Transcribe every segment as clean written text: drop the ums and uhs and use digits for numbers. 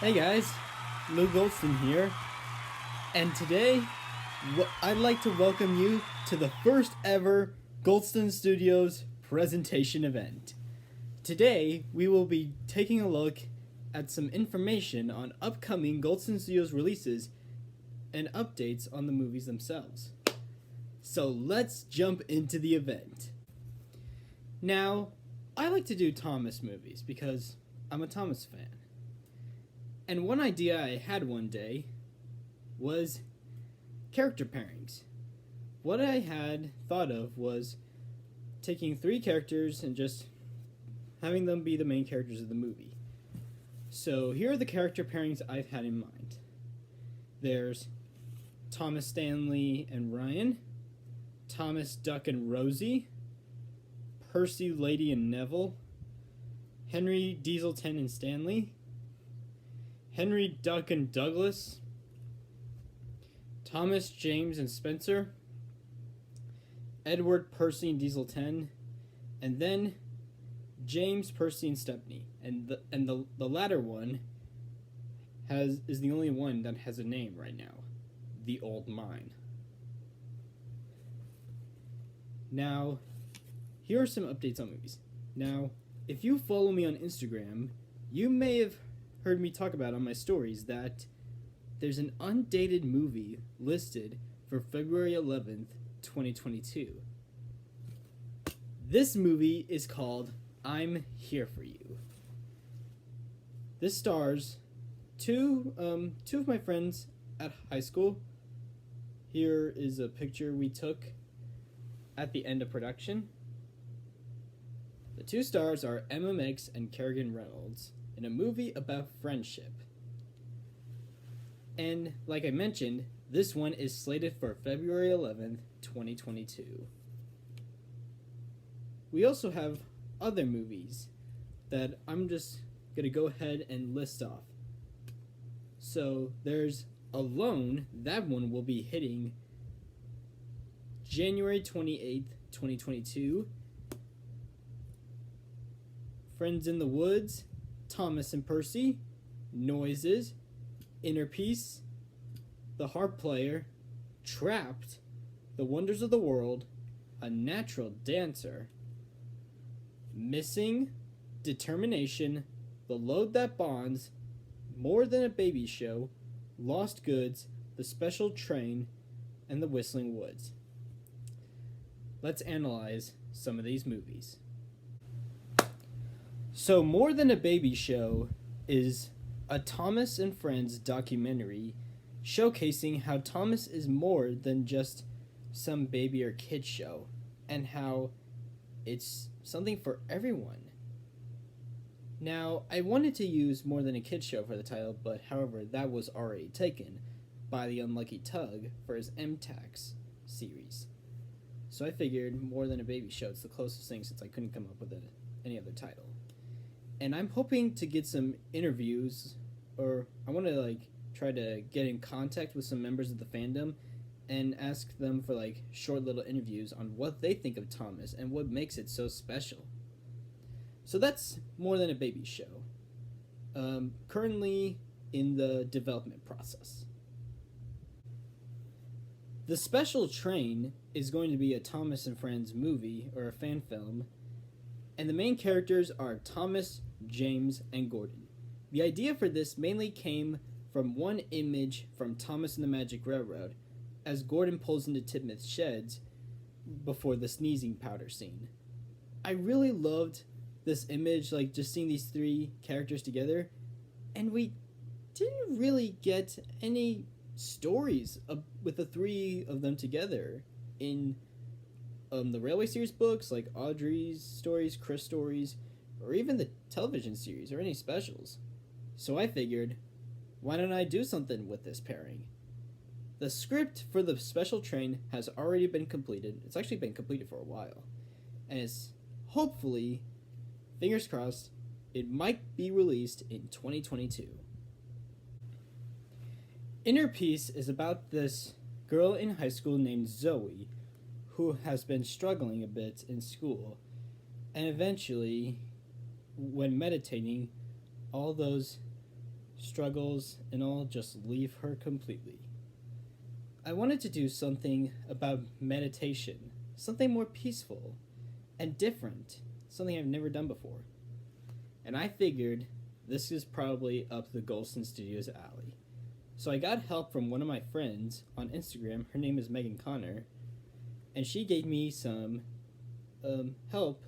Hey guys, Lou Goldston here, and today I'd like to welcome you to the first ever Goldston Studios presentation event. Today we will be taking a look at some information on upcoming Goldston Studios releases and updates on the movies themselves. So let's jump into the event. Now, I like to do Thomas movies because I'm a Thomas fan. And one idea I had one day was character pairings. What I had thought of was taking three characters and just having them be the main characters of the movie. So here are the character pairings I've had in mind. There's Thomas Stanley and Ryan, Thomas Duck and Rosie, Percy, Lady, and Neville, Henry, Dieselton, and Stanley, Henry, Duck, and Douglas, Thomas, James, and Spencer, Edward, Percy, and Diesel-10, and then James, Percy, and Stepney. And the latter one is the only one that has a name right now, the Old Mine. Now, here are some updates on movies. Now, if you follow me on Instagram, you may have heard me talk about on my stories that there's an undated movie listed for February 11th, 2022. This movie is called I'm Here For You. This stars two of my friends at high school. Here is a picture we took at the end of production. The two stars are Emma Mix and Kerrigan Reynolds in a movie about friendship. And like I mentioned, this one is slated for February 11th, 2022. We also have other movies that I'm just going to go ahead and list off. So there's Alone, that one will be hitting January 28th, 2022. Friends in the Woods, Thomas and Percy, Noises, Inner Peace, The Harp Player, Trapped, The Wonders of the World, A Natural Dancer, Missing, Determination, The Load That Bonds, More Than a Baby Show, Lost Goods, The Special Train, and The Whistling Woods. Let's analyze some of these movies. So, More Than a Baby Show is a Thomas and Friends documentary showcasing how Thomas is more than just some baby or kid show, and how it's something for everyone. Now, I wanted to use More Than a Kid Show for the title, but however, that was already taken by the Unlucky Tug for his MTax series. So I figured More Than a Baby Show, it's the closest thing since I couldn't come up with any other title. And I'm hoping to get some interviews, or I want to try to get in contact with some members of the fandom and ask them for short little interviews on what they think of Thomas and what makes it so special. So that's More Than a Baby Show. Currently in the development process. The Special Train is going to be a Thomas and Friends movie, or a fan film, and the main characters are Thomas, James, and Gordon. The idea for this mainly came from one image from Thomas and the Magic Railroad, as Gordon pulls into Titmuth's sheds before the sneezing powder scene. I really loved this image, just seeing these three characters together, and we didn't really get any stories with the three of them together in the Railway series books, like Audrey's stories, Chris stories, or even the television series, or any specials. So I figured, why don't I do something with this pairing? The script for The Special Train has already been completed. It's actually been completed for a while. And it's hopefully, fingers crossed, it might be released in 2022. Inner Peace is about this girl in high school named Zoe, who has been struggling a bit in school, and eventually, when meditating, all those struggles, and all just leave her completely. I wanted to do something about meditation, something more peaceful and different, something I've never done before. And I figured this is probably up the Goldston Studios alley. So I got help from one of my friends on Instagram. Her name is Megan Connor, and she gave me some help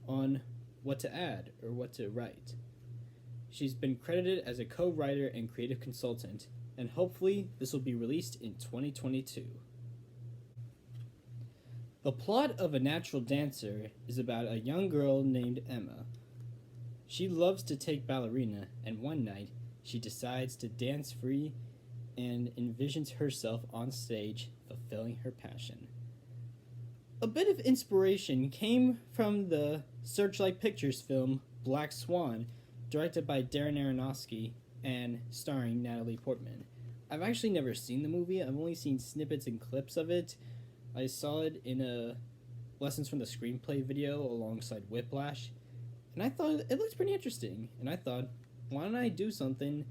on what to add or what to write. She's been credited as a co-writer and creative consultant, and hopefully this will be released in 2022. The plot of A Natural Dancer is about a young girl named Emma. She loves to take ballerina, and one night she decides to dance free and envisions herself on stage fulfilling her passion. A bit of inspiration came from the Searchlight Pictures film Black Swan, directed by Darren Aronofsky and starring Natalie Portman. I've actually never seen the movie. I've only seen snippets and clips of it. I saw it in a Lessons from the Screenplay video alongside Whiplash, and I thought it looked pretty interesting. And I thought, why don't I do something,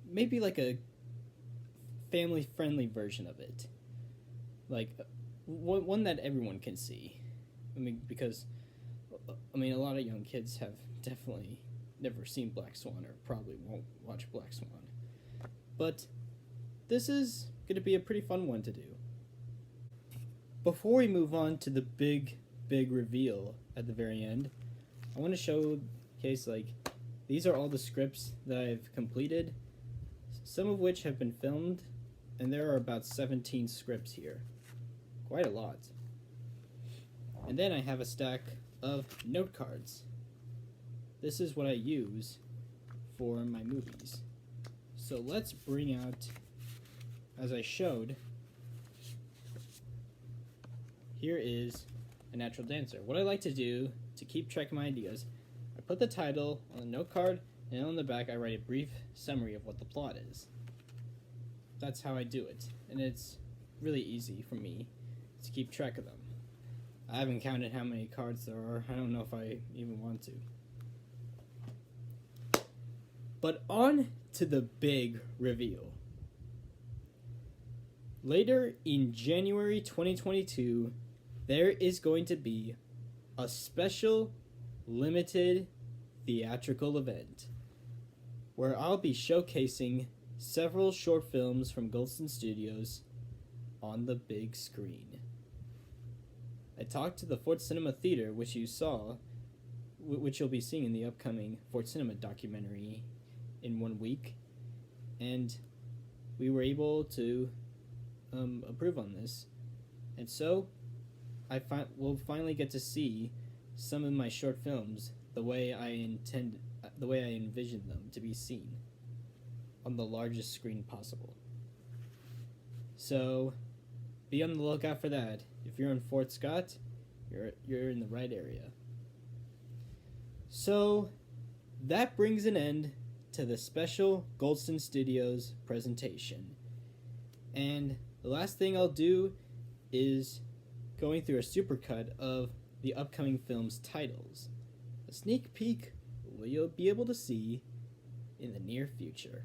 maybe like a family-friendly version of it, like one that everyone can see. I mean, because a lot of young kids have definitely never seen Black Swan or probably won't watch Black Swan. But this is going to be a pretty fun one to do. Before we move on to the big reveal at the very end, I want to showcase, these are all the scripts that I've completed, some of which have been filmed, and there are about 17 scripts here. Quite a lot. And then I have a stack of note cards. This is what I use for my movies. So let's bring out, as I showed, here is A Natural Dancer. What I like to do to keep track of my ideas, I put the title on the note card, and on the back I write a brief summary of what the plot is. That's how I do it, and it's really easy for me to keep track of them. I haven't counted how many cards there are. I don't know if I even want to. But on to the big reveal. Later in January 2022, there is going to be a special limited theatrical event where I'll be showcasing several short films from Goldston Studios on the big screen. I talked to the Fort Cinema Theater, which you saw, which you'll be seeing in the upcoming Fort Cinema documentary in 1 week, and we were able to approve on this, and so we'll finally get to see some of my short films the way I envision them to be seen on the largest screen possible. So be on the lookout for that. If you're in Fort Scott, you're in the right area. So that brings an end to the special Goldston Studios presentation. And the last thing I'll do is going through a supercut of the upcoming film's titles. A sneak peek you'll be able to see in the near future.